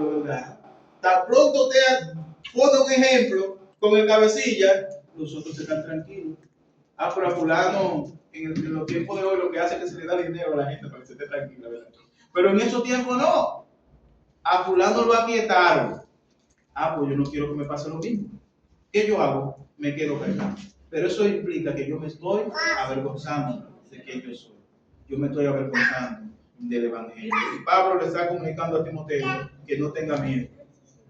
ejemplo, ¿verdad? Tan pronto te pone un ejemplo con el cabecilla, los otros están tranquilos. Pero a fulano, en los tiempos de hoy, lo que hace es que se le da dinero a la gente para que se esté tranquila, ¿verdad? Pero en esos tiempos no. A fulano lo aquietaron. Pues yo no quiero que me pase lo mismo. ¿Qué yo hago? Me quedo callado. Pero eso implica que yo me estoy avergonzando de quién yo soy. Yo me estoy avergonzando del Evangelio. Y Pablo le está comunicando a Timoteo que no tenga miedo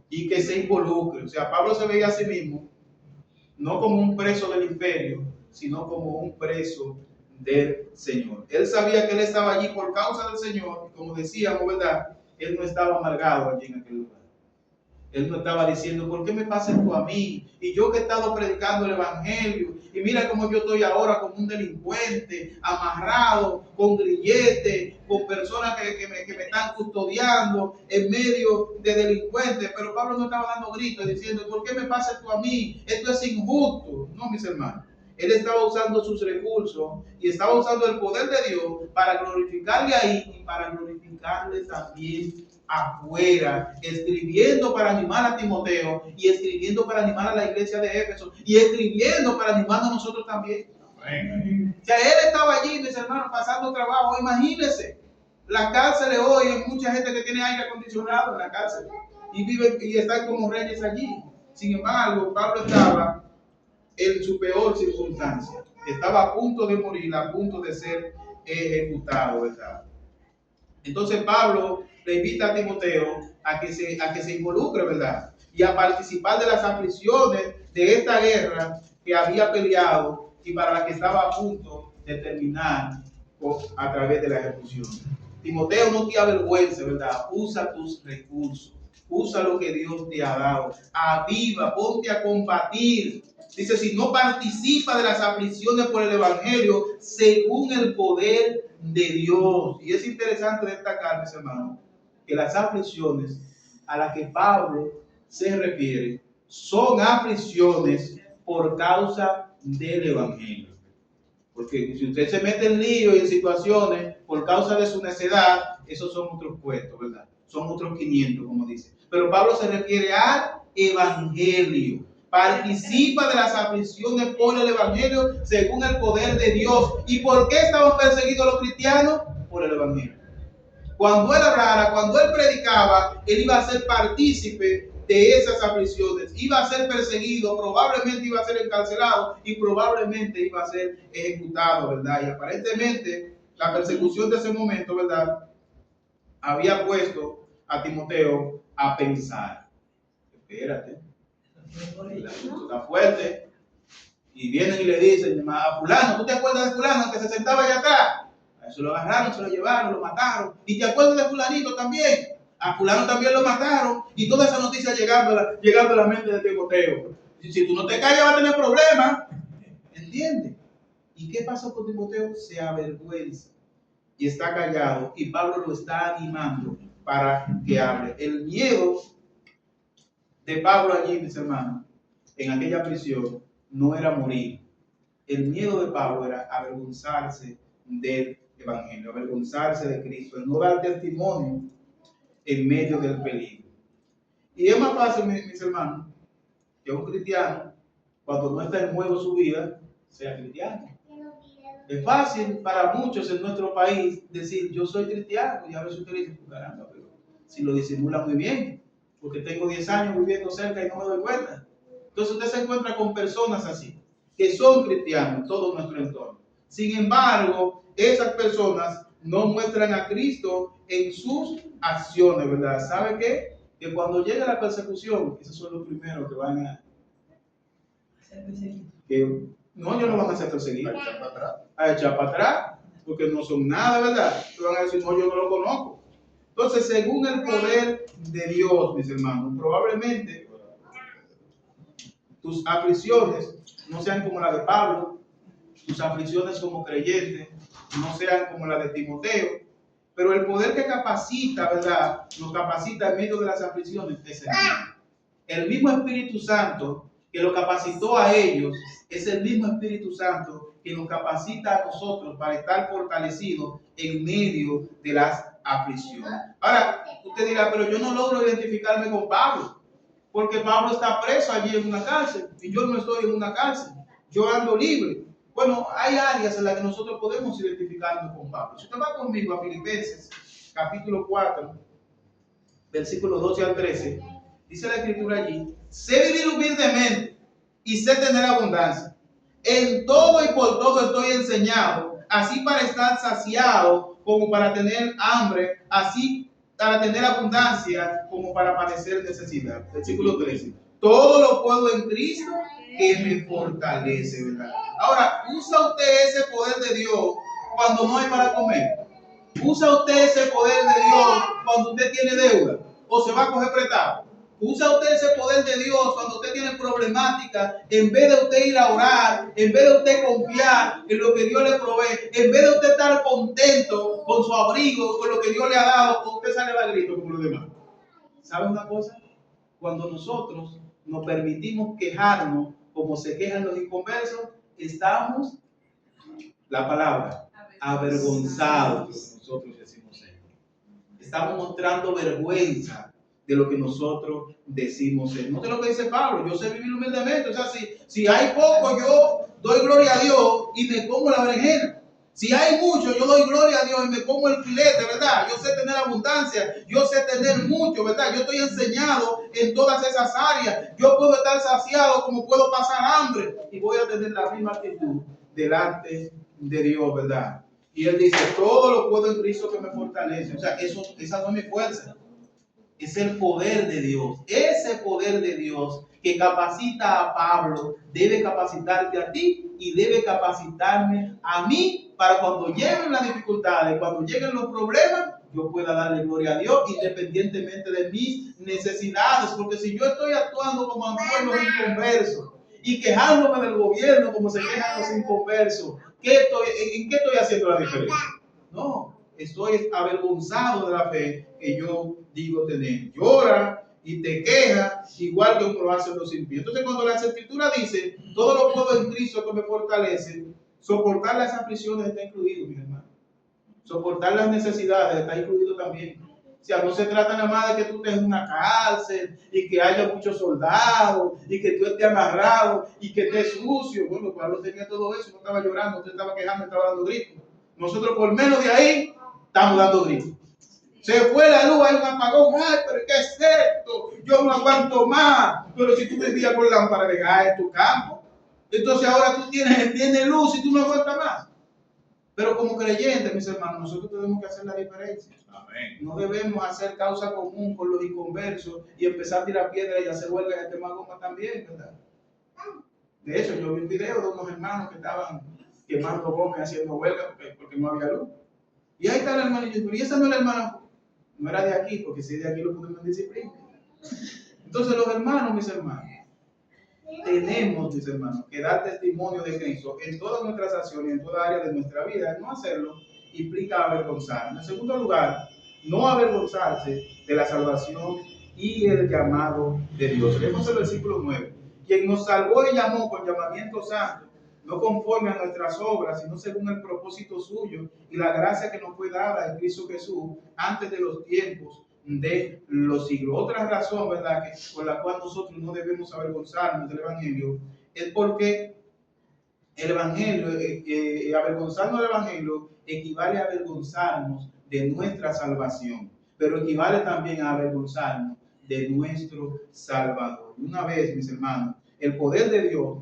y que se involucre. O sea, Pablo se veía a sí mismo no como un preso del imperio, sino como un preso del Señor. Él sabía que él estaba allí por causa del Señor. Como decíamos, ¿verdad? Él no estaba amargado allí en aquel lugar. Él no estaba diciendo, ¿por qué me pasa esto a mí? Y yo que he estado predicando el Evangelio, y mira cómo yo estoy ahora como un delincuente, amarrado, con grillete, con personas que me están custodiando en medio de delincuentes. Pero Pablo no estaba dando gritos diciendo, ¿por qué me pasa esto a mí? Esto es injusto. No, mis hermanos. Él estaba usando sus recursos y estaba usando el poder de Dios para glorificarle ahí y para glorificarle también afuera, escribiendo para animar a Timoteo y escribiendo para animar a la iglesia de Éfeso y escribiendo para animar a nosotros también. O sea, él estaba allí, mis hermanos, pasando trabajo. Imagínense, la cárcel hoy, hay mucha gente que tiene aire acondicionado en la cárcel y viven y están como reyes allí. Sin embargo, Pablo estaba en su peor circunstancia. Estaba a punto de morir, a punto de ser ejecutado, ¿verdad? Entonces Pablo le invita a Timoteo a que se involucre, ¿verdad? Y a participar de las aflicciones de esta guerra que había peleado y para la que estaba a punto de terminar a través de la ejecución. Timoteo, no te avergüences, ¿verdad? Usa tus recursos. Usa lo que Dios te ha dado. Aviva, ponte a combatir. Dice, si no participa de las aflicciones por el Evangelio, según el poder de Dios. Y es interesante destacar, mis hermanos, que las aflicciones a las que Pablo se refiere son aflicciones por causa del Evangelio. Porque si usted se mete en lío y en situaciones por causa de su necedad, esos son otros puestos, ¿verdad? Son otros 500, como dice. Pero Pablo se refiere al Evangelio. Participa de las aflicciones por el Evangelio según el poder de Dios. ¿Y por qué estaban perseguidos los cristianos? Por el Evangelio. Cuando él hablara, cuando él predicaba, él iba a ser partícipe de esas aflicciones, iba a ser perseguido, probablemente iba a ser encarcelado y probablemente iba a ser ejecutado, ¿verdad? Y aparentemente la persecución de ese momento, ¿verdad?, había puesto a Timoteo a pensar. Espérate, el asunto está fuerte. Y vienen y le dicen a fulano, ¿tú te acuerdas de fulano que se sentaba allá atrás? A eso lo agarraron, se lo llevaron, lo mataron. ¿Y te acuerdas de fulanito también? A fulano también lo mataron. Y toda esa noticia llegando a la mente de Timoteo. Si tú no te callas vas a tener problemas. ¿Entiendes? ¿Y qué pasó con Timoteo? Se avergüenza y está callado. Y Pablo lo está animando para que hable. El miedo de Pablo allí, mis hermanos, en aquella prisión, no era morir. El miedo de Pablo era avergonzarse del Evangelio, avergonzarse de Cristo, el no dar testimonio en medio del peligro. Y es más fácil, mis hermanos, que un cristiano, cuando no está en juego su vida, sea cristiano. Es fácil para muchos en nuestro país decir, yo soy cristiano, y a veces usted dice, caramba, pero si lo disimula muy bien, porque tengo 10 años viviendo cerca y no me doy cuenta. Entonces usted se encuentra con personas así, que son cristianos, todo nuestro entorno. Sin embargo, esas personas no muestran a Cristo en sus acciones, ¿verdad? ¿Sabe qué? Que cuando llega la persecución, esos son los primeros que van a ser perseguidos. No, ellos no van a ser perseguidos. A echar para atrás, porque no son nada, ¿verdad? Te van a decir, no, yo no lo conozco. Entonces, según el poder de Dios, mis hermanos, probablemente tus aflicciones no sean como la de Pablo, tus aflicciones como creyente no sean como la de Timoteo, pero el poder que capacita, ¿verdad?, nos capacita en medio de las aflicciones es el mismo. El mismo Espíritu Santo que lo capacitó a ellos es el mismo Espíritu Santo que nos capacita a nosotros para estar fortalecidos en medio de las aflicción. Ahora, usted dirá, pero yo no logro identificarme con Pablo, porque Pablo está preso allí en una cárcel y yo no estoy en una cárcel, yo ando libre. Bueno, hay áreas en las que nosotros podemos identificarnos con Pablo. Si usted va conmigo a Filipenses, capítulo 4, versículo 12 al 13, dice la escritura allí: sé vivir humildemente y sé tener abundancia. En todo y por todo estoy enseñado, así para estar saciado como para tener hambre, así para tener abundancia como para padecer necesidad. Versículo 13. Todo lo puedo en Cristo que me fortalece, ¿verdad? Ahora, ¿usa usted ese poder de Dios cuando no hay para comer? ¿Usa usted ese poder de Dios cuando usted tiene deuda o se va a coger prestado? ¿Usa usted ese poder de Dios cuando usted tiene problemática? En vez de usted ir a orar, en vez de usted confiar en lo que Dios le provee, en vez de usted estar contento con su abrigo, con lo que Dios le ha dado, usted sale a grito como los demás. ¿Sabe una cosa? Cuando nosotros nos permitimos quejarnos como se quejan los inconversos, estamos, la palabra, avergonzados, nosotros decimos eso. Estamos mostrando vergüenza de lo que nosotros decimos ser. No es lo que dice Pablo, yo sé vivir humildemente. O sea, si hay poco, yo doy gloria a Dios y me como la berenjena. Si hay mucho, yo doy gloria a Dios y me como el filete, ¿verdad? Yo sé tener abundancia, yo sé tener mucho, ¿verdad? Yo estoy enseñado en todas esas áreas. Yo puedo estar saciado como puedo pasar hambre y voy a tener la misma actitud delante de Dios, ¿verdad? Y él dice, todo lo puedo en Cristo que me fortalece. O sea, esa no es mi fuerza. Es el poder de Dios. Ese poder de Dios que capacita a Pablo debe capacitarte a ti y debe capacitarme a mí para cuando lleguen las dificultades, cuando lleguen los problemas, yo pueda darle gloria a Dios independientemente de mis necesidades. Porque si yo estoy actuando como actúan los inconversos y quejándome del gobierno como se quejan los inconversos, ¿en qué estoy haciendo la diferencia? No, estoy avergonzado de la fe que yo digo tener. Llora y te queja igual que lo hacen los impíos. Entonces, cuando la Escritura dice, todo lo puedo en Cristo que me fortalece, soportar las aflicciones está incluido, mi hermano. Soportar las necesidades está incluido también. O sea, no se trata nada más de que tú estés en una cárcel y que haya muchos soldados y que tú estés amarrado y que estés sucio. Bueno, Pablo tenía todo eso, no estaba llorando, usted estaba quejando, estaba dando gritos. Nosotros por menos de ahí estamos dando gritos. Se fue la luz, hay un apagón. Ay, pero ¿qué es esto? Yo no aguanto más. Pero si tú vivías con lámpara de gas en tu campo, entonces ahora tú tienes luz y tú no aguantas más. Pero como creyentes, mis hermanos, nosotros tenemos que hacer la diferencia. Amén. No debemos hacer causa común con los inconversos y empezar a tirar piedras y hacer huelga y quemar goma también, ¿verdad? De hecho, yo vi un video de unos hermanos que estaban quemando goma y haciendo huelga porque no había luz. Y ahí está el hermano y yo, pero ¿y esa no es la hermana? No era de aquí, porque si es de aquí lo ponemos en disciplina. Entonces los hermanos, mis hermanos, tenemos, mis hermanos, que dar testimonio de Cristo en todas nuestras acciones, en toda área de nuestra vida. No hacerlo implica avergonzarnos. En segundo lugar, no avergonzarse de la salvación y el llamado de Dios. Leemos el versículo 9. Quien nos salvó y llamó con llamamiento santo, no conforme a nuestras obras, sino según el propósito suyo y la gracia que nos fue dada en Cristo Jesús antes de los tiempos de los siglos. Otra razón, ¿verdad?, que por la cual nosotros no debemos avergonzarnos del Evangelio es porque el Evangelio, avergonzarnos del Evangelio equivale a avergonzarnos de nuestra salvación, pero equivale también a avergonzarnos de nuestro Salvador. Y una vez, mis hermanos, el poder de Dios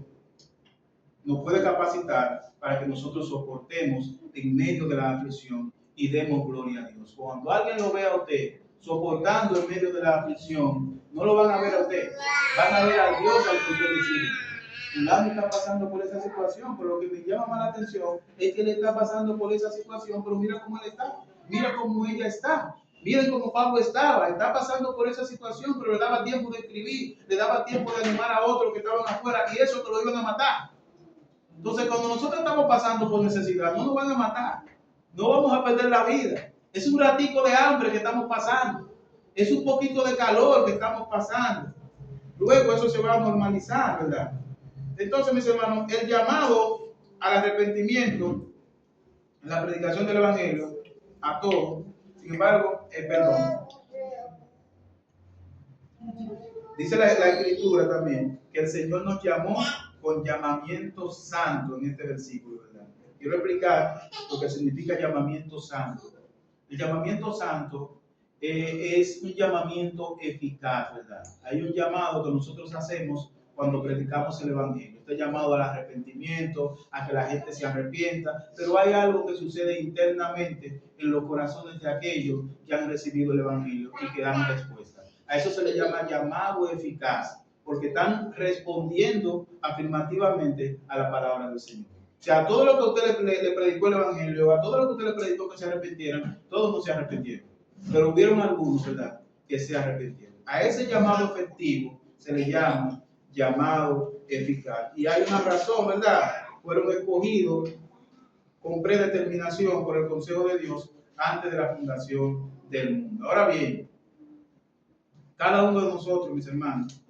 nos puede capacitar para que nosotros soportemos en medio de la aflicción y demos gloria a Dios. Cuando alguien lo vea a usted soportando en medio de la aflicción, no lo van a ver a usted, van a ver a Dios al que usted le sirve. Fulano está pasando por esa situación, pero lo que me llama más la atención es que él está pasando por esa situación, pero mira cómo él está, mira cómo ella está. Miren cómo Pablo está pasando por esa situación, pero le daba tiempo de escribir, le daba tiempo de animar a otros que estaban afuera y eso que lo iban a matar. Entonces, cuando nosotros estamos pasando por necesidad, no nos van a matar, no vamos a perder la vida. Es un ratico de hambre que estamos pasando, es un poquito de calor que estamos pasando. Luego eso se va a normalizar, ¿verdad? Entonces, mis hermanos, el llamado al arrepentimiento en la predicación del Evangelio a todos Sin embargo, perdón. Dice la Escritura también que el Señor nos llamó con llamamiento santo en este versículo, ¿verdad? Quiero explicar lo que significa llamamiento santo. El llamamiento santo es un llamamiento eficaz, ¿verdad? Hay un llamado que nosotros hacemos cuando predicamos el Evangelio. Este llamado al arrepentimiento, a que la gente se arrepienta, pero hay algo que sucede internamente en los corazones de aquellos que han recibido el Evangelio y que dan respuesta. A eso se le llama llamado eficaz, porque están respondiendo afirmativamente a la palabra del Señor. O sea, a todo lo que usted le predicó el Evangelio, a todo lo que usted le predicó que se arrepintieran, todos no se arrepintieron. Pero hubieron algunos, ¿verdad?, que se arrepintieron. A ese llamado efectivo se le llama llamado eficaz. Y hay una razón, ¿verdad? Fueron escogidos con predeterminación por el consejo de Dios antes de la fundación del mundo. Ahora bien, cada uno de nosotros, mis hermanos,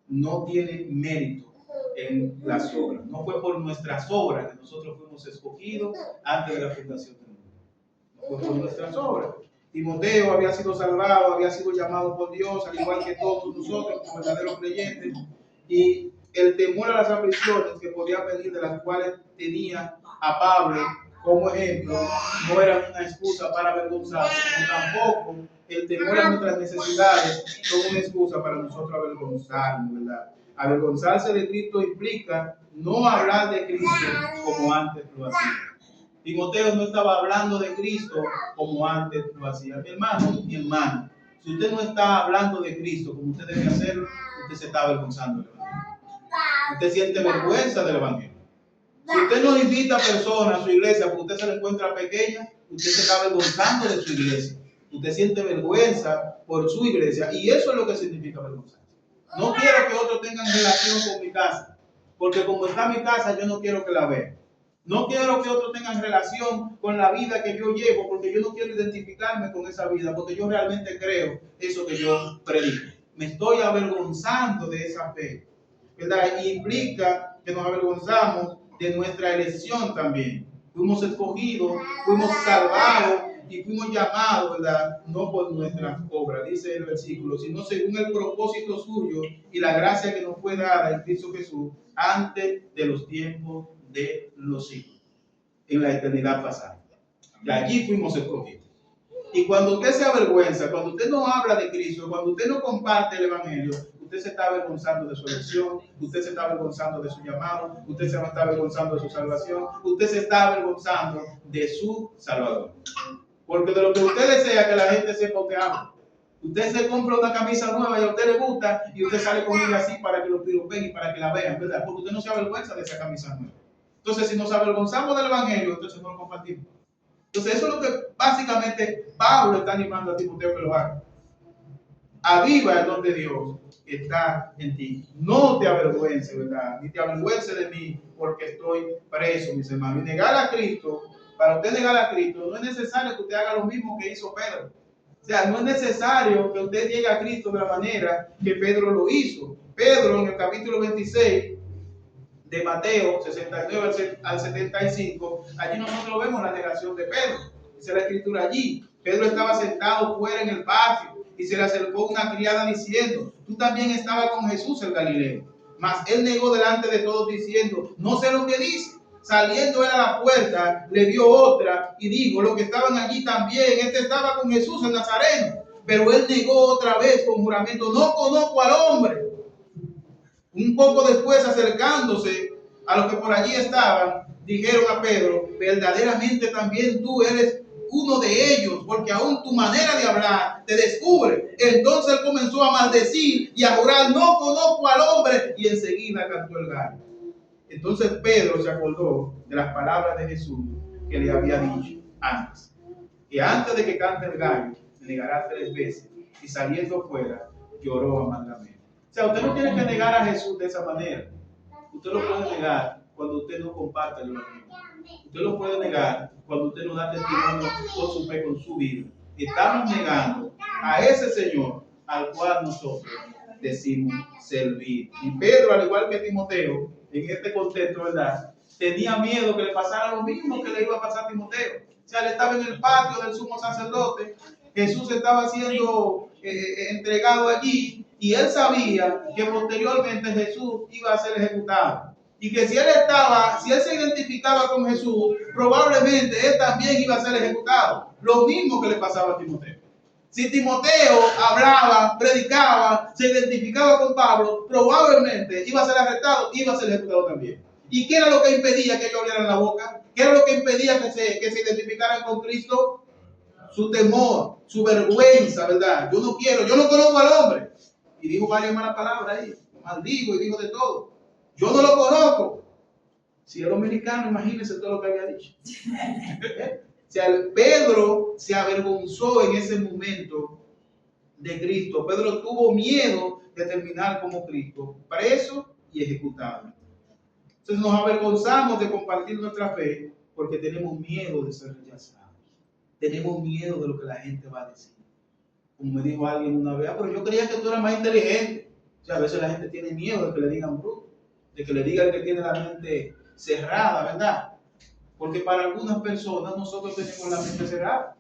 no tiene mérito en las obras. No fue por nuestras obras que nosotros fuimos escogidos antes de la fundación del mundo. No fue por nuestras obras. Timoteo había sido salvado, había sido llamado por Dios, al igual que todos nosotros como verdaderos creyentes. Y el temor a las aflicciones que podía venir, de las cuales tenía a Pablo como ejemplo, no era una excusa para avergonzarse, sino tampoco el temor a nuestras necesidades son una excusa para nosotros avergonzarnos, ¿verdad? Avergonzarse de Cristo implica no hablar de Cristo como antes lo hacía. Timoteo no estaba hablando de Cristo como antes lo hacía. Mi hermano, si usted no está hablando de Cristo como usted debe hacerlo, usted se está avergonzando del Evangelio. Usted siente vergüenza del Evangelio. Si usted no invita a personas a su iglesia porque usted se la encuentra pequeña, usted se está avergonzando de su iglesia. Usted siente vergüenza por su iglesia, y eso es lo que significa vergüenza. No quiero que otros tengan relación con mi casa, porque como está mi casa, yo no quiero que la vean. No quiero que otros tengan relación con la vida que yo llevo, porque yo no quiero identificarme con esa vida, porque yo realmente creo eso que yo predico. Me estoy avergonzando de esa fe, ¿verdad? Y implica que nos avergonzamos de nuestra elección también. Fuimos escogidos, fuimos salvados y fuimos llamados, ¿verdad? No por nuestras obras, dice el versículo, sino según el propósito suyo y la gracia que nos fue dada en Cristo Jesús antes de los tiempos de los siglos, en la eternidad pasada. Y allí fuimos escogidos. Y cuando usted se avergüenza, cuando usted no habla de Cristo, cuando usted no comparte el Evangelio, usted se está avergonzando de su elección, usted se está avergonzando de su llamado, usted se está avergonzando de su salvación, usted se está avergonzando de su Salvador. Porque de lo que usted desea que la gente sepa usted habla. Usted se compra una camisa nueva y a usted le gusta y usted sale con ella así para que los piropen y para que la vean, ¿verdad? Porque usted no se avergüenza de esa camisa nueva. Entonces, si nos avergonzamos del Evangelio, entonces no lo compartimos. Entonces, eso es lo que básicamente Pablo está animando a Timoteo que lo haga. Aviva el don de Dios que está en ti. No te avergüences, ¿verdad? Ni te avergüences de mí porque estoy preso, mis hermanos. Y negar a Cristo, para usted negar a Cristo, no es necesario que usted haga lo mismo que hizo Pedro. O sea, no es necesario que usted llegue a Cristo de la manera que Pedro lo hizo. Pedro, en el capítulo 26 de Mateo 69 al 75, allí nosotros vemos la negación de Pedro. Dice la escritura allí. Pedro estaba sentado fuera en el patio y se le acercó una criada diciendo: tú también estabas con Jesús el Galileo. Mas él negó delante de todos diciendo: no sé lo que dice. Saliendo él a la puerta, le vio otra y dijo: los que estaban allí también, este estaba con Jesús el Nazareno. Pero él negó otra vez con juramento: no conozco al hombre. Un poco después, acercándose a los que por allí estaban, dijeron a Pedro: verdaderamente también tú eres uno de ellos, porque aún tu manera de hablar te descubre. Entonces él comenzó a maldecir y a jurar: no conozco al hombre, y enseguida cantó el gallo. Entonces Pedro se acordó de las palabras de Jesús que le había dicho antes, que antes de que cante el gallo, negará 3 veces, y saliendo fuera, lloró amargamente. O sea, usted no tiene que negar a Jesús de esa manera. Usted lo puede negar cuando usted no comparte el Evangelio. Usted lo puede negar cuando usted no da testimonio con su fe, con su vida. Estamos negando a ese Señor al cual nosotros decimos servir. Y Pedro, al igual que Timoteo, en este contexto, ¿verdad?, tenía miedo que le pasara lo mismo que le iba a pasar a Timoteo. O sea, él estaba en el patio del sumo sacerdote Jesús estaba siendo entregado allí y él sabía que posteriormente Jesús iba a ser ejecutado. Y que si él se identificaba con Jesús, probablemente él también iba a ser ejecutado. Lo mismo que le pasaba a Timoteo. Si Timoteo hablaba, predicaba, se identificaba con Pablo, probablemente iba a ser arrestado, iba a ser ejecutado también. ¿Y qué era lo que impedía que ellos abrieran la boca? ¿Qué era lo que impedía que se identificaran con Cristo? Su temor, su vergüenza, ¿verdad? Yo no conozco al hombre. Y dijo varias malas palabras ahí, maldigo y dijo de todo. Yo no lo conozco. Si es dominicano, imagínense todo lo que había dicho. O sea, Pedro se avergonzó en ese momento de Cristo. Pedro tuvo miedo de terminar como Cristo, preso y ejecutado. Entonces nos avergonzamos de compartir nuestra fe porque tenemos miedo de ser rechazados. Tenemos miedo de lo que la gente va a decir. Como me dijo alguien una vez, pero yo creía que tú eras más inteligente. O sea, a veces la gente tiene miedo de que le digan bruto, de que le digan que tiene la mente cerrada, ¿verdad? Porque para algunas personas nosotros tenemos la mente cerrada.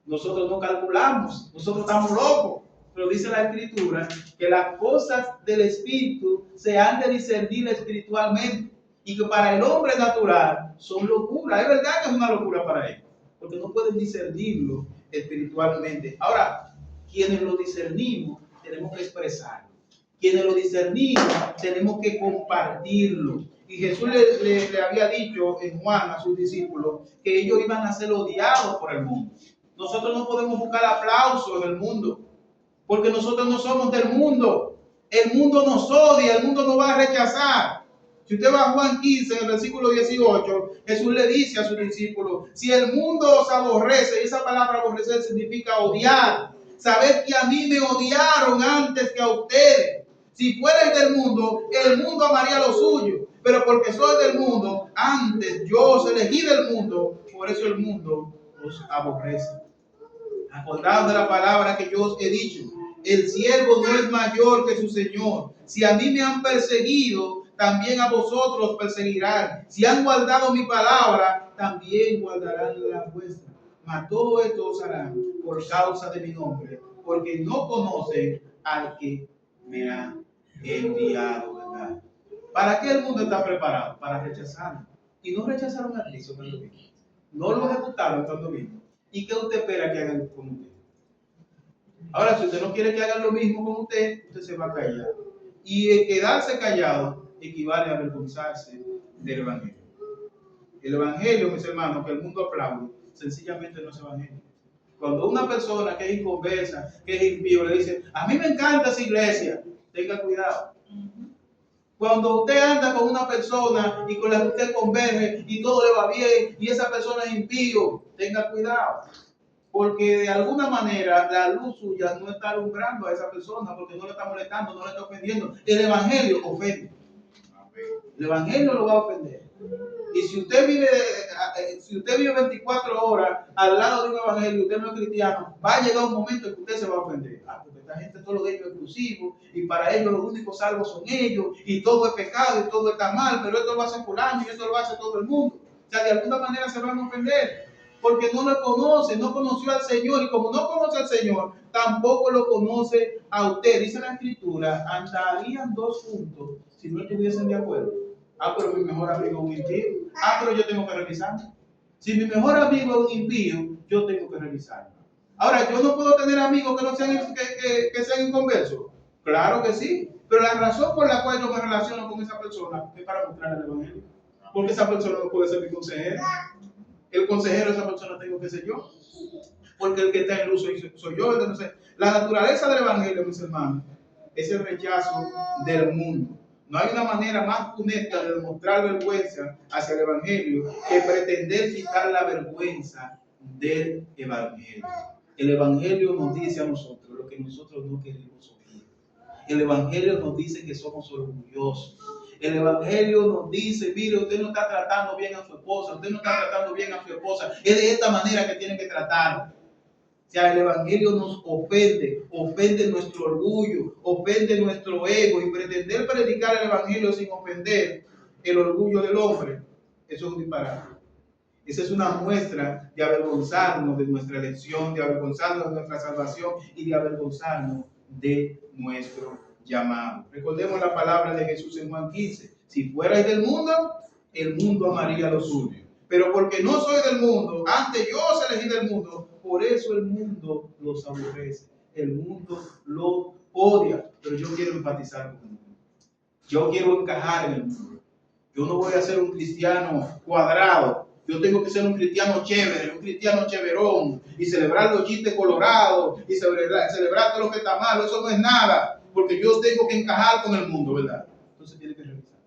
Nosotros no calculamos, nosotros estamos locos. Pero dice la Escritura que las cosas del Espíritu se han de discernir espiritualmente y que para el hombre natural son locura. Es verdad que es una locura para él, porque no pueden discernirlo espiritualmente. Ahora, quienes lo discernimos tenemos que expresarlo. Quienes lo discernimos tenemos que compartirlo. Y Jesús le había dicho en Juan a sus discípulos que ellos iban a ser odiados por el mundo. Nosotros no podemos buscar aplauso en el mundo, porque nosotros no somos del mundo. El mundo nos odia, el mundo nos va a rechazar. Si usted va a Juan 15, en el versículo 18, Jesús le dice a sus discípulos, si el mundo os aborrece, y esa palabra aborrecer significa odiar, sabed que a mí me odiaron antes que a ustedes. Si fueres del mundo, el mundo amaría lo suyo, pero porque soy del mundo, antes yo os elegí del mundo, por eso el mundo os aborrece. Acordaos de la palabra que yo os he dicho, el siervo no es mayor que su Señor. Si a mí me han perseguido, también a vosotros perseguirán. Si han guardado mi palabra, también guardarán la vuestra. Mas todo esto os harán por causa de mi nombre, porque no conocen al que me ha enviado, ¿verdad? ¿Para qué el mundo está preparado? Para rechazarlo. Y no rechazaron a Cristo cuando vino. No lo ejecutaron cuando vino. ¿Y qué usted espera que hagan con usted? Ahora, si usted no quiere que hagan lo mismo con usted, usted se va a callar. Y el quedarse callado equivale a avergonzarse del Evangelio. El Evangelio, mis hermanos, que el mundo aplaude, sencillamente no es Evangelio. Cuando una persona que es inconversa, que es impío, le dice, a mí me encanta esa iglesia, tenga cuidado. Cuando usted anda con una persona y con la que usted converge y todo le va bien y esa persona es impío, tenga cuidado. Porque de alguna manera la luz suya no está alumbrando a esa persona porque no le está molestando, no le está ofendiendo. El Evangelio ofende. El Evangelio lo va a ofender. Y si usted vive 24 horas al lado de un Evangelio y usted no es cristiano, va a llegar un momento en que usted se va a ofender. Porque esta gente, todo lo de ellos es exclusivo y para ellos los únicos salvos son ellos y todo es pecado y todo está mal, pero esto lo hace fulano y esto lo hace todo el mundo. O sea, de alguna manera se van a ofender porque no lo conoce, no conoció al Señor y como no conoce al Señor, tampoco lo conoce a usted. Dice la Escritura, andarían dos juntos si no estuviesen de acuerdo. Pero mi mejor amigo es un impío. Pero yo tengo que revisarme. Si mi mejor amigo es un impío, yo tengo que revisarme. Ahora, yo no puedo tener amigos que no sean que sean inconversos. Claro que sí. Pero la razón por la cual yo me relaciono con esa persona es para mostrarle el Evangelio. Porque esa persona no puede ser mi consejero. El consejero de esa persona tengo que ser yo. Porque el que está en luz soy yo. Entonces, la naturaleza del Evangelio, mis hermanos, es el rechazo del mundo. No hay una manera más honesta de demostrar vergüenza hacia el Evangelio que pretender quitar la vergüenza del Evangelio. El Evangelio nos dice a nosotros lo que nosotros no queremos oír. El Evangelio nos dice que somos orgullosos. El Evangelio nos dice, mire, usted no está tratando bien a su esposa, usted no está tratando bien a su esposa. Es de esta manera que tiene que tratar. O sea, el Evangelio nos ofende nuestro orgullo, ofende nuestro ego y pretender predicar el Evangelio sin ofender el orgullo del hombre, eso es un disparate. Esa es una muestra de avergonzarnos de nuestra elección, de avergonzarnos de nuestra salvación y de avergonzarnos de nuestro llamado. Recordemos la palabra de Jesús en Juan 15. Si fuerais del mundo, el mundo amaría lo suyo. Pero porque no soy del mundo, antes yo os elegí del mundo, por eso el mundo los aborrece. El mundo lo odia. Pero yo quiero empatizar con el mundo. Yo quiero encajar en el mundo. Yo no voy a ser un cristiano cuadrado. Yo tengo que ser un cristiano chévere, un cristiano chéverón, y celebrar los chistes colorados, y celebrar todo lo que está malo. Eso no es nada, porque yo tengo que encajar con el mundo, ¿verdad? Entonces tiene que revisar.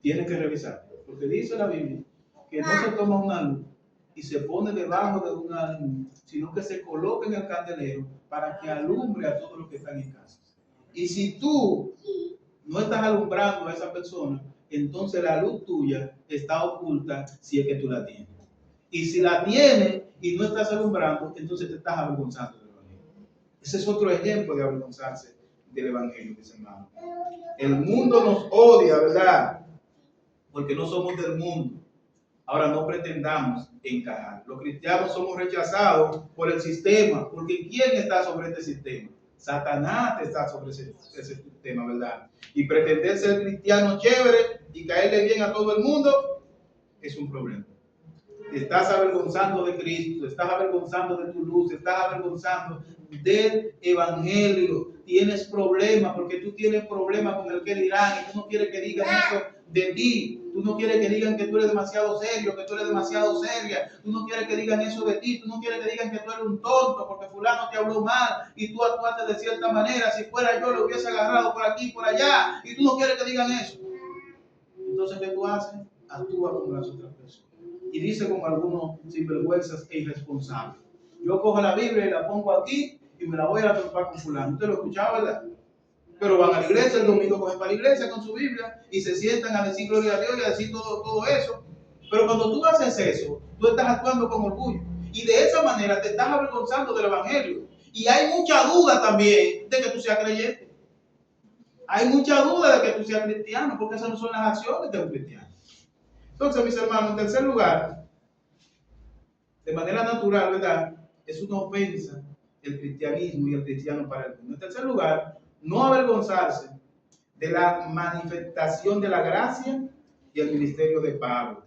Tiene que revisar, porque dice la Biblia que no se toma una luz y se pone debajo de una luz, sino que se coloca en el candelero para que alumbre a todos los que están en casa. Y si tú no estás alumbrando a esa persona, entonces la luz tuya está oculta si es que tú la tienes. Y si la tienes y no estás alumbrando, entonces te estás avergonzando del Evangelio. Ese es otro ejemplo de avergonzarse del Evangelio, mis hermanos. El mundo nos odia, ¿verdad? Porque no somos del mundo. Ahora no pretendamos encajar. Los cristianos somos rechazados por el sistema, porque ¿quién está sobre este sistema? Satanás está sobre ese sistema, ¿verdad? Y pretender ser cristiano chévere y caerle bien a todo el mundo es un problema. Te estás avergonzando de Cristo, te estás avergonzando de tu luz, te estás avergonzando del Evangelio. Tienes problemas porque tú tienes problemas con el que dirán y tú no quieres que digan eso de ti. Tú no quieres que digan que tú eres demasiado serio, que tú eres demasiado seria. Tú no quieres que digan eso de ti. Tú no quieres que digan que tú eres un tonto porque fulano te habló mal y tú actuaste de cierta manera. Si fuera yo, lo hubiese agarrado por aquí y por allá. Y tú no quieres que digan eso. Entonces, ¿qué tú haces? Actúa como las otras personas. Y dice como algunos sinvergüenzas e irresponsables. Yo cojo la Biblia y la pongo aquí y me la voy a topar con fulano. ¿Usted lo escuchaba, verdad? Pero van a la iglesia, el domingo cogen para la iglesia con su Biblia y se sientan a decir gloria a Dios y a decir todo eso. Pero cuando tú haces eso, tú estás actuando con orgullo. Y de esa manera te estás avergonzando del Evangelio. Y hay mucha duda también de que tú seas creyente. Hay mucha duda de que tú seas cristiano, porque esas no son las acciones de un cristiano. Entonces, mis hermanos, en tercer lugar, de manera natural, ¿verdad? Es una ofensa el cristianismo y el cristiano para el mundo. En tercer lugar, no avergonzarse de la manifestación de la gracia y el ministerio de Pablo.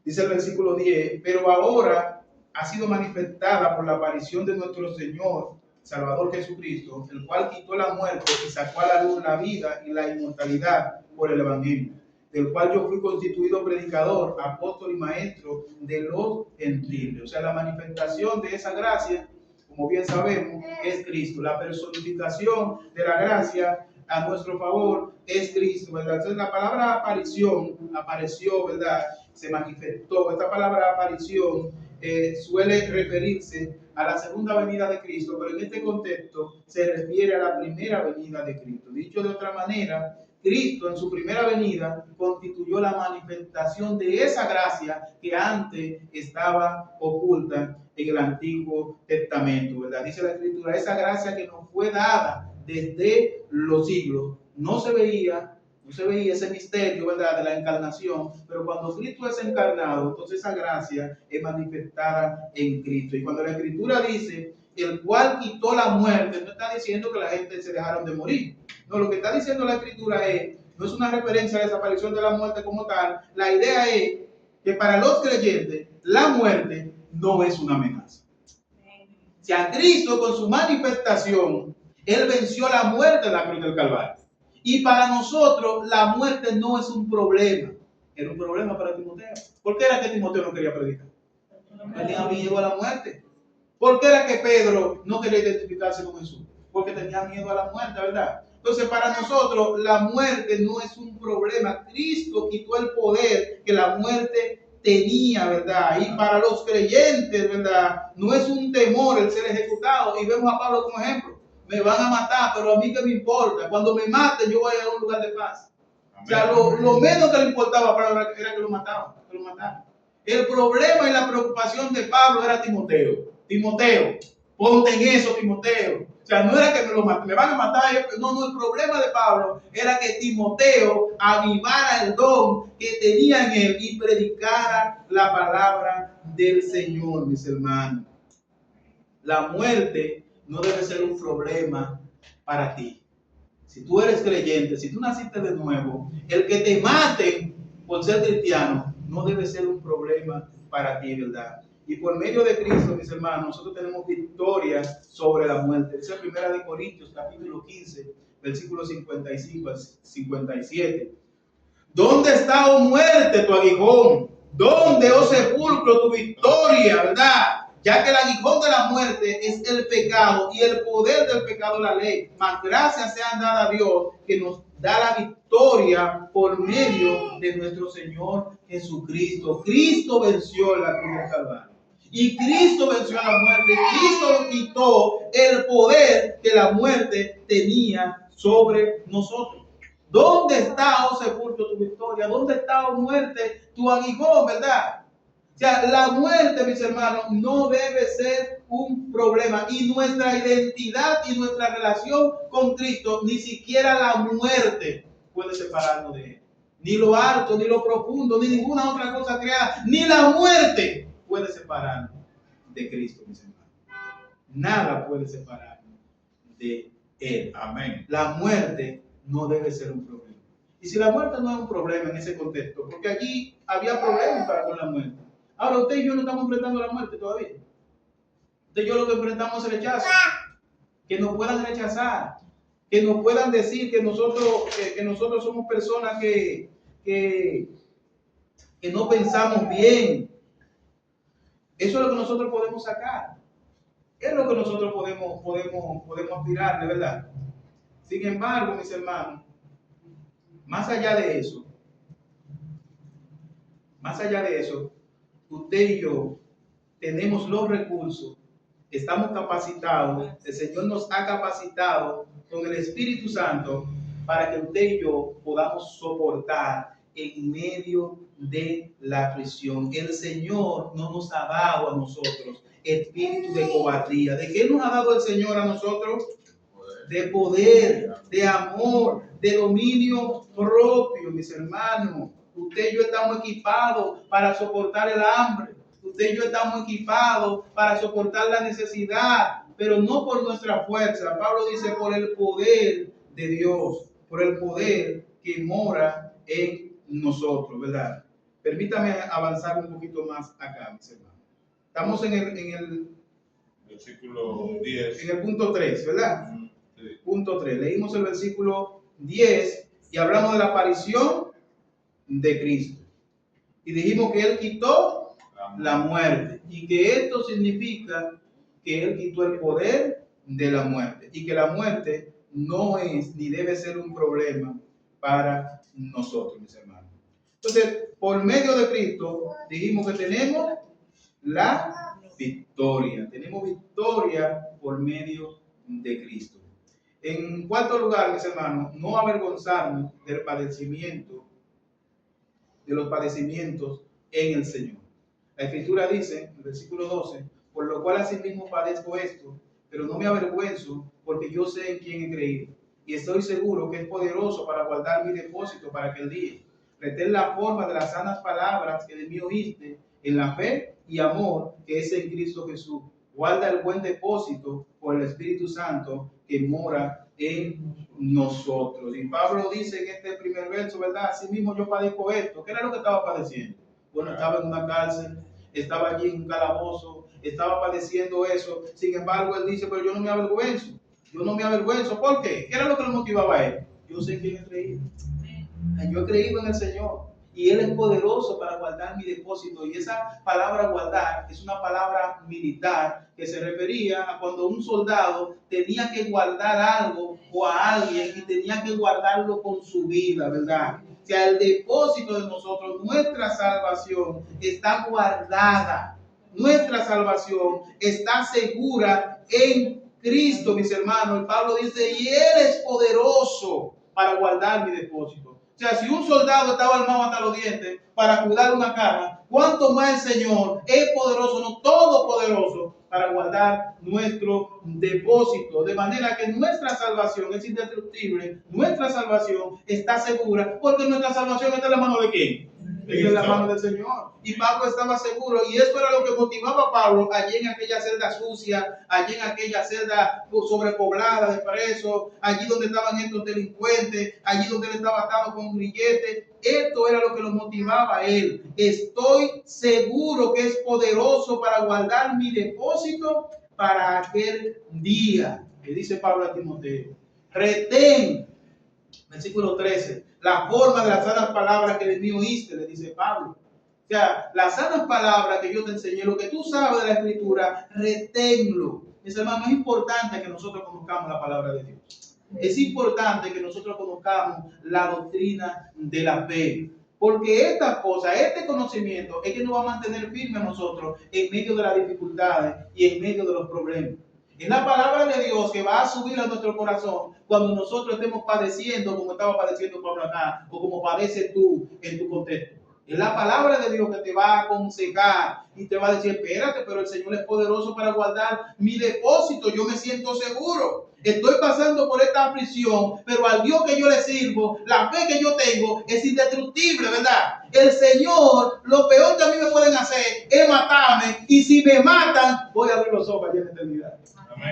Dice el versículo 10, pero ahora ha sido manifestada por la aparición de nuestro Señor, Salvador Jesucristo, el cual quitó la muerte y sacó a la luz la vida y la inmortalidad por el Evangelio, del cual yo fui constituido predicador, apóstol y maestro de los gentiles. O sea, la manifestación de esa gracia, como bien sabemos, es Cristo. La personificación de la gracia a nuestro favor es Cristo, ¿verdad? Entonces la palabra aparición, apareció, ¿verdad? Se manifestó. Esta palabra aparición suele referirse a la segunda venida de Cristo, pero en este contexto se refiere a la primera venida de Cristo. Dicho de otra manera, Cristo en su primera venida constituyó la manifestación de esa gracia que antes estaba oculta en el Antiguo Testamento, ¿verdad? Dice la Escritura, esa gracia que nos fue dada desde los siglos, no se veía ese misterio, ¿verdad?, de la encarnación, pero cuando Cristo es encarnado, entonces esa gracia es manifestada en Cristo. Y cuando la Escritura dice, el cual quitó la muerte, no está diciendo que la gente se dejaron de morir. No, lo que está diciendo la Escritura no es una referencia a la desaparición de la muerte como tal. La idea es que para los creyentes, la muerte no es una amenaza. Si a Cristo con su manifestación, Él venció la muerte en la cruz del Calvario. Y para nosotros la muerte no es un problema. Era un problema para Timoteo. ¿Por qué era que Timoteo no quería predicar? Porque tenía miedo a la muerte. ¿Por qué era que Pedro no quería identificarse con Jesús? Porque tenía miedo a la muerte, ¿verdad? Entonces para nosotros la muerte no es un problema. Cristo quitó el poder que la muerte tenía, ¿verdad? Y para los creyentes, ¿verdad? No es un temor el ser ejecutado. Y vemos a Pablo como ejemplo. Me van a matar, pero a mí qué me importa. Cuando me maten, yo voy a ir a un lugar de paz. Amén. O sea, lo menos que le importaba a Pablo era que lo mataban. El problema y la preocupación de Pablo era Timoteo. Timoteo, ponte en eso, Timoteo. O sea, no era que me van a matar. No, el problema de Pablo era que Timoteo avivara el don que tenía en él y predicara la palabra del Señor, mis hermanos. La muerte no debe ser un problema para ti. Si tú eres creyente, si tú naciste de nuevo, el que te maten por ser cristiano no debe ser un problema para ti, ¿verdad? Y por medio de Cristo, mis hermanos, nosotros tenemos victoria sobre la muerte. Dice 1 Corintios, capítulo 15, versículos 55 al 57. ¿Dónde está, oh muerte, tu aguijón? ¿Dónde, oh sepulcro, tu victoria, verdad? Ya que el aguijón de la muerte es el pecado y el poder del pecado la ley. Mas gracias sean dadas a Dios que nos da la victoria por medio de nuestro Señor Jesucristo. Cristo venció la cruz del Calvario. Y Cristo venció a la muerte. Cristo nos quitó el poder que la muerte tenía sobre nosotros. ¿Dónde está, oh sepulcro, tu victoria? ¿Dónde está, oh muerte, tu aguijón, verdad? O sea, la muerte, mis hermanos, no debe ser un problema. Y nuestra identidad y nuestra relación con Cristo, ni siquiera la muerte puede separarnos de Él. Ni lo alto, ni lo profundo, ni ninguna otra cosa creada, ni la muerte puede separarnos de Cristo, mis hermanos. Nada puede separarnos de Él. Amén. La muerte no debe ser un problema. Y si la muerte no es un problema en ese contexto, porque allí había problemas para con la muerte. Ahora usted y yo no estamos enfrentando la muerte todavía. Usted y yo lo que enfrentamos es el rechazo. Que nos puedan rechazar, que nos puedan decir que nosotros somos personas que no pensamos bien. Eso es lo que nosotros podemos sacar. Es lo que nosotros podemos aspirar, de verdad. Sin embargo, mis hermanos, más allá de eso, usted y yo tenemos los recursos, estamos capacitados, el Señor nos ha capacitado con el Espíritu Santo para que usted y yo podamos soportar en medio de la aflicción. El Señor no nos ha dado a nosotros espíritu de cobardía. ¿De qué nos ha dado el Señor a nosotros? De poder, de amor, de dominio propio, mis hermanos. Usted y yo estamos equipados para soportar el hambre. Usted y yo estamos equipados para soportar la necesidad, pero no por nuestra fuerza. Pablo dice por el poder de Dios, por el poder que mora en nosotros, ¿verdad? Permítame avanzar un poquito más acá, mis hermanos. Estamos en el versículo 10. En el punto 3, ¿verdad? Sí. Punto 3. Leímos el versículo 10 y hablamos de la aparición de Cristo. Y dijimos que Él quitó la muerte. Y que esto significa que Él quitó el poder de la muerte. Y que la muerte no es ni debe ser un problema para nosotros, mis hermanos. Entonces, por medio de Cristo, dijimos que tenemos la victoria. Tenemos victoria por medio de Cristo. En cuarto lugar, mis hermanos, no avergonzarnos del padecimiento, de los padecimientos en el Señor. La Escritura dice, en el versículo 12, por lo cual asimismo padezco esto, pero no me avergüenzo, porque yo sé en quién he creído, y estoy seguro que es poderoso para guardar mi depósito para aquel día. Retén la forma de las sanas palabras que de mí oíste, en la fe y amor que es en Cristo Jesús. Guarda el buen depósito por el Espíritu Santo que mora en nosotros. Y Pablo dice en este primer verso, ¿verdad? Así mismo yo padezco esto. ¿Qué era lo que estaba padeciendo? Bueno, estaba en una cárcel, estaba allí en un calabozo, estaba padeciendo eso. Sin embargo, él dice, pero yo no me avergüenzo. Yo no me avergüenzo. ¿Por qué? ¿Qué era lo que le motivaba a él? Yo sé que he creído. Yo he creído en el Señor. Y Él es poderoso para guardar mi depósito. Y esa palabra guardar es una palabra militar que se refería a cuando un soldado tenía que guardar algo o a alguien y tenía que guardarlo con su vida, ¿verdad? O sea, el depósito de nosotros, nuestra salvación está guardada. Nuestra salvación está segura en Cristo, mis hermanos. Y Pablo dice, y Él es poderoso para guardar mi depósito. O sea, si un soldado estaba armado hasta los dientes para cuidar una casa, ¿cuánto más el Señor es poderoso, no todopoderoso, para guardar nuestro depósito. De manera que nuestra salvación es indestructible, nuestra salvación está segura, porque nuestra salvación está en la mano de ¿quién? En la mano del Señor. Y Pablo estaba seguro, y eso era lo que motivaba a Pablo allí en aquella celda sucia, allí en aquella celda sobrepoblada de presos, allí donde estaban estos delincuentes, allí donde él estaba atado con un grillete. Esto era lo que lo motivaba a él. Estoy seguro que es poderoso para guardar mi depósito para aquel día. Que dice Pablo a Timoteo, retén, versículo 13, la forma de las sanas palabras que de mí oíste, le dice Pablo. O sea, las sanas palabras que yo te enseñé, lo que tú sabes de la Escritura, reténlo. Mis hermanos, es importante que nosotros conozcamos la palabra de Dios. Es importante que nosotros conozcamos la doctrina de la fe. Porque esta cosa, este conocimiento, es que nos va a mantener firmes a nosotros en medio de las dificultades y en medio de los problemas. Es la palabra de Dios que va a subir a nuestro corazón cuando nosotros estemos padeciendo como estaba padeciendo Pablo acá, o como padeces tú en tu contexto. Es la palabra de Dios que te va a aconsejar y te va a decir, espérate, pero el Señor es poderoso para guardar mi depósito, yo me siento seguro. Estoy pasando por esta aflicción, pero al Dios que yo le sirvo, la fe que yo tengo es indestructible, ¿verdad? El Señor, lo peor que a mí me pueden hacer es matarme, y si me matan, voy a abrir los ojos allá en la eternidad.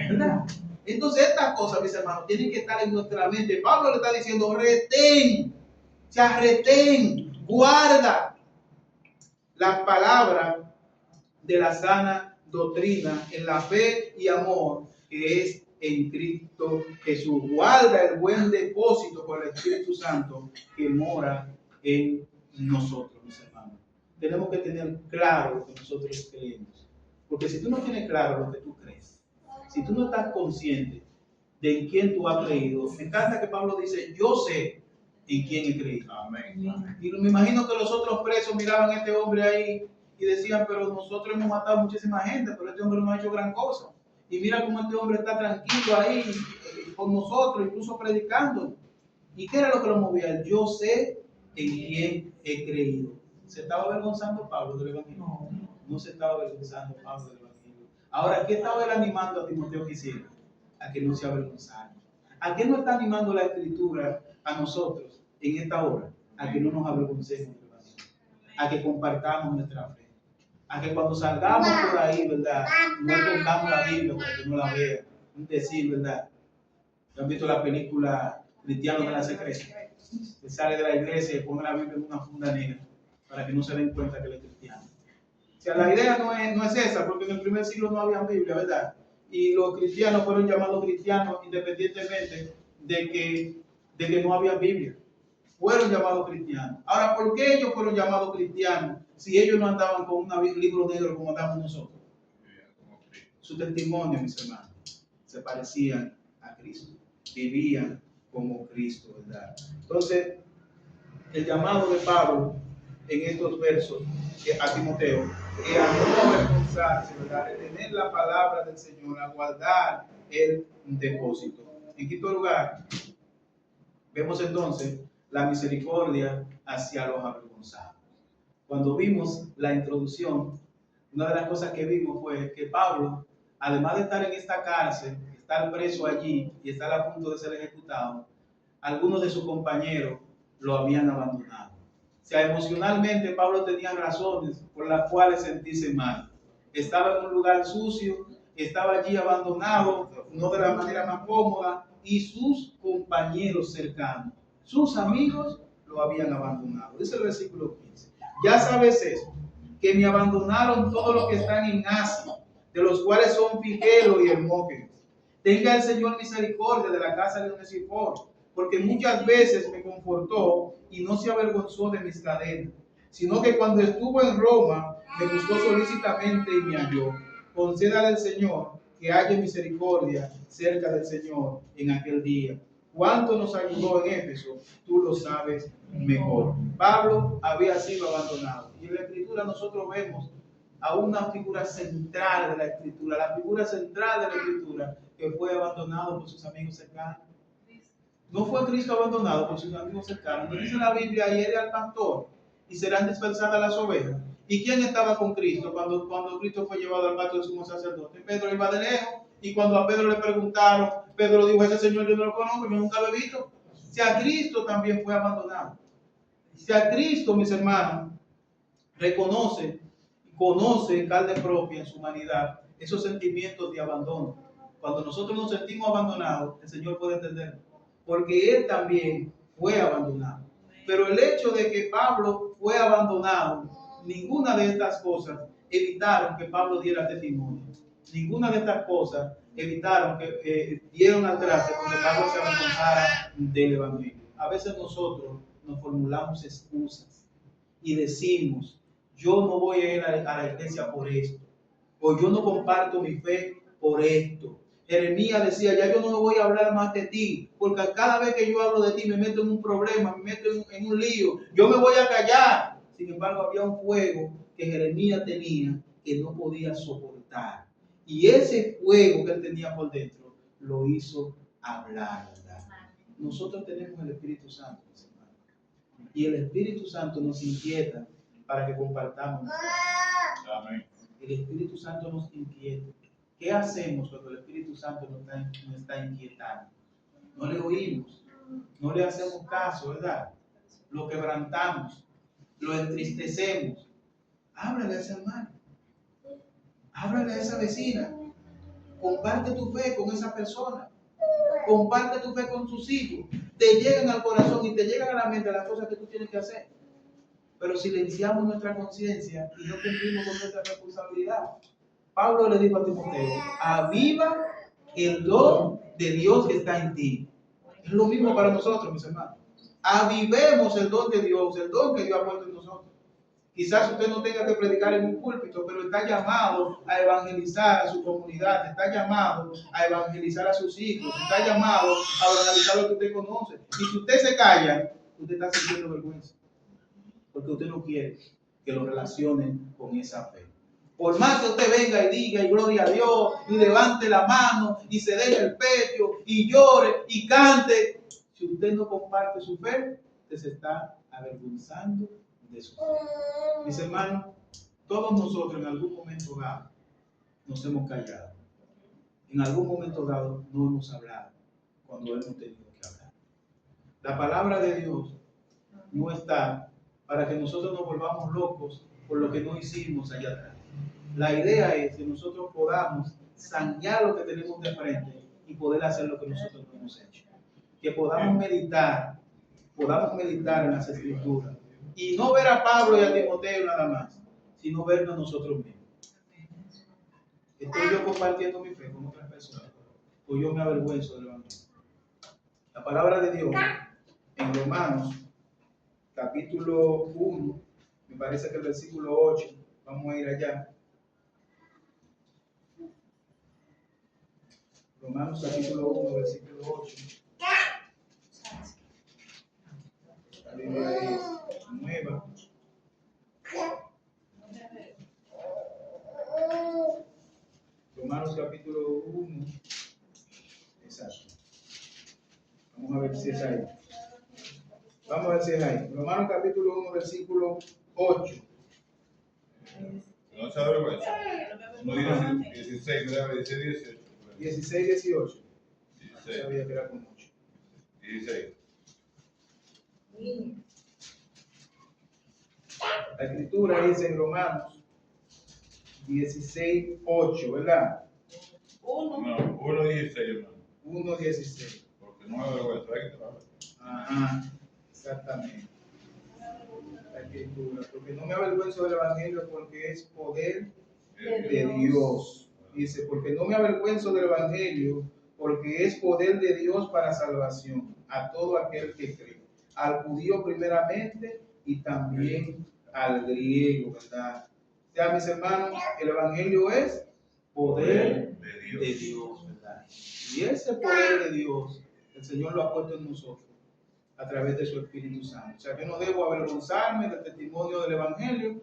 ¿Verdad? Entonces estas cosas, mis hermanos, tienen que estar en nuestra mente. Pablo le está diciendo, retén, o sea, retén, guarda la palabra de la sana doctrina en la fe y amor que es en Cristo Jesús. Guarda el buen depósito por el Espíritu Santo que mora en nosotros, mis hermanos. Tenemos que tener claro lo que nosotros creemos. Porque si tú no tienes claro lo que tú crees, si tú no estás consciente de en quién tú has creído, me encanta que Pablo dice, yo sé en quién he creído. Amén. Y me imagino que los otros presos miraban a este hombre ahí y decían, pero nosotros hemos matado a muchísima gente, pero este hombre no ha hecho gran cosa. Y mira cómo este hombre está tranquilo ahí con nosotros, incluso predicando. ¿Y qué era lo que lo movía? Yo sé en quién he creído. ¿Se estaba avergonzando Pablo del Evangelio? No se estaba avergonzando Pablo del Evangelio. Ahora, ¿qué estaba él animando a Timoteo que hiciera? A que no se avergonzara. ¿A qué nos está animando la Escritura a nosotros en esta hora? A que no nos avergoncemos del Evangelio. A que compartamos nuestra fe. A que cuando salgamos por ahí, ¿verdad? No escondamos la Biblia para que no la vean. Un decir, ¿verdad? ¿Han visto la película Cristiano de la Secreta? Que sale de la iglesia y pone la Biblia en una funda negra para que no se den cuenta que él es cristiano. O sea, la idea no es esa, porque en el primer siglo no había Biblia, ¿verdad? Y los cristianos fueron llamados cristianos independientemente de que no había Biblia. Fueron llamados cristianos. Ahora, ¿por qué ellos fueron llamados cristianos si ellos no andaban con un libro negro como andamos nosotros? Su testimonio, mis hermanos, se parecían a Cristo. Vivían como Cristo, ¿verdad? Entonces, el llamado de Pablo en estos versos a Timoteo es a no avergonzarse, ¿verdad? De tener la palabra del Señor, a guardar el depósito. En quinto lugar, vemos entonces la misericordia hacia los avergonzados. Cuando vimos la introducción, una de las cosas que vimos fue que Pablo, además de estar en esta cárcel, estar preso allí y estar a punto de ser ejecutado, algunos de sus compañeros lo habían abandonado. O sea, emocionalmente Pablo tenía razones por las cuales sentirse mal. Estaba en un lugar sucio, estaba allí abandonado, no de la manera más cómoda, y sus compañeros cercanos, sus amigos, lo habían abandonado. Dice el versículo 15. Ya sabes eso, que me abandonaron todos los que están en Asia, de los cuales son Figelo y Hermógenes. Tenga el Señor misericordia de la casa de Onesíforo, porque muchas veces me confortó y no se avergonzó de mis cadenas, sino que cuando estuvo en Roma me buscó solícitamente y me halló. Concédale al Señor que haya misericordia cerca del Señor en aquel día. ¿Cuánto nos ayudó en Éfeso? Tú lo sabes mejor. Pablo había sido abandonado. Y en la Escritura nosotros vemos a una figura central de la Escritura, la figura central de la Escritura que fue abandonado por sus amigos cercanos. No fue Cristo abandonado por sus amigos cercanos. No dice la Biblia, y era el pastor y serán dispersadas las ovejas. ¿Y quién estaba con Cristo cuando Cristo fue llevado al patio del sumo sacerdote? Pedro iba de lejos, y cuando a Pedro le preguntaron, Pedro dijo, ese señor yo no lo conozco, yo nunca lo he visto. Si a Cristo también fue abandonado. Si a Cristo, mis hermanos, conoce en carne propia, en su humanidad, esos sentimientos de abandono. Cuando nosotros nos sentimos abandonados, el Señor puede entenderlo, porque Él también fue abandonado. Pero el hecho de que Pablo fue abandonado, ninguna de estas cosas evitaron que Pablo diera testimonio. Ninguna de estas cosas evitaron que dieron atrás de que Pablo se avergonzara del Evangelio. A veces nosotros nos formulamos excusas y decimos, yo no voy a ir a la iglesia por esto, o yo no comparto mi fe por esto. Jeremías decía, ya yo no voy a hablar más de ti, porque cada vez que yo hablo de ti me meto en un problema, me meto en un lío, yo me voy a callar. Sin embargo, había un fuego que Jeremías tenía que no podía soportar. Y ese fuego que él tenía por dentro lo hizo hablar, ¿verdad? Nosotros tenemos el Espíritu Santo, mis hermanos, y el Espíritu Santo nos inquieta para que compartamos. Amén. El Espíritu Santo nos inquieta. ¿Qué hacemos cuando el Espíritu Santo nos está inquietando? No le oímos, no le hacemos caso, ¿verdad? Lo quebrantamos, lo entristecemos. Háblale a ese hermano, háblale a esa vecina, comparte tu fe con esa persona, comparte tu fe con tus hijos. Te llegan al corazón y te llegan a la mente las cosas que tú tienes que hacer. Pero silenciamos nuestra conciencia y no cumplimos con nuestra responsabilidad. Pablo le dijo a Timoteo, aviva el don de Dios que está en ti. Es lo mismo para nosotros, mis hermanos. Avivemos el don de Dios, el don que Dios ha puesto en nosotros. Quizás usted no tenga que predicar en un púlpito, pero está llamado a evangelizar a su comunidad, está llamado a evangelizar a sus hijos, está llamado a evangelizar a lo que usted conoce. Y si usted se calla, usted está sintiendo vergüenza, porque usted no quiere que lo relacionen con esa fe. Por más que usted venga y diga y gloria a Dios y levante la mano y se dé el pecho y llore y cante, si usted no comparte su fe, usted se está avergonzando de su fe. Mis hermanos, todos nosotros en algún momento dado nos hemos callado. En algún momento dado no hemos hablado cuando hemos tenido que hablar. La palabra de Dios no está para que nosotros nos volvamos locos por lo que no hicimos allá atrás. La idea es que nosotros podamos sanear lo que tenemos de frente y poder hacer lo que nosotros no hemos hecho. Que podamos meditar en las Escrituras. Y no ver a Pablo y a Timoteo nada más, sino vernos nosotros mismos. Estoy yo compartiendo mi fe con otras personas, o yo me avergüenzo del Evangelio. La palabra de Dios en Romanos, capítulo 1, me parece que el versículo 8, vamos a ir allá. Romanos capítulo 1, versículo 8. La Biblia es nueva. Romanos capítulo 1. Exacto. Vamos a ver si es ahí. Vamos a ver si es ahí. Romanos capítulo 1, versículo 8. No se avergüenza. No dice 16, no dice 18. 16, 18. 16. No sabía que era con 8. 16. La escritura dice en Romanos 16, 8, ¿verdad? 1:16, hermano. 1, 16. Porque no me avergüenza. Ajá, exactamente. La escritura. Porque no me avergüenzo del Evangelio porque es poder de Dios. Dice, porque no me avergüenzo del Evangelio porque es poder de Dios para salvación a todo aquel que cree. Al judío primeramente y también al griego, ¿verdad? O sea, mis hermanos, el Evangelio es poder de Dios, ¿verdad? Y ese poder de Dios, el Señor lo ha puesto en nosotros a través de su Espíritu Santo. O sea, que no debo avergonzarme del testimonio del Evangelio,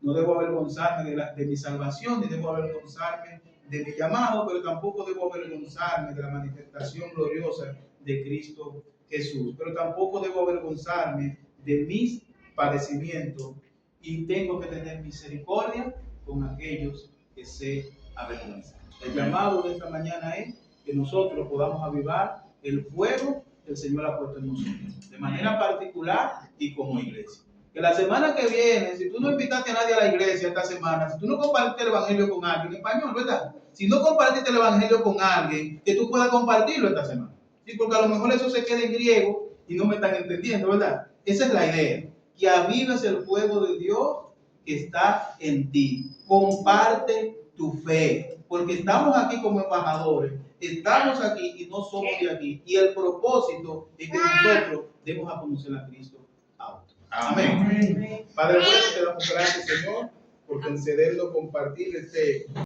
no debo avergonzarme de mi salvación, ni debo avergonzarme de mi llamado, pero tampoco debo avergonzarme de la manifestación gloriosa de Cristo Jesús. Pero tampoco debo avergonzarme de mis padecimientos y tengo que tener misericordia con aquellos que se avergüenzan. El llamado de esta mañana es que nosotros podamos avivar el fuego que el Señor ha puesto en nosotros, de manera particular y como iglesia. Que la semana que viene, si tú no invitaste a nadie a la iglesia esta semana, si tú no compartiste el evangelio con alguien, en español, ¿verdad? Si no compartiste el evangelio con alguien, que tú puedas compartirlo esta semana. Sí, porque a lo mejor eso se queda en griego y no me están entendiendo, ¿verdad? Esa es la idea. Que avives el fuego de Dios que está en ti. Comparte tu fe, porque estamos aquí como embajadores, estamos aquí y no somos de aquí. Y el propósito es que nosotros demos a conocer a Cristo a otros. Amén. Padre, bueno, te damos gracias, Señor, por concedernos compartir este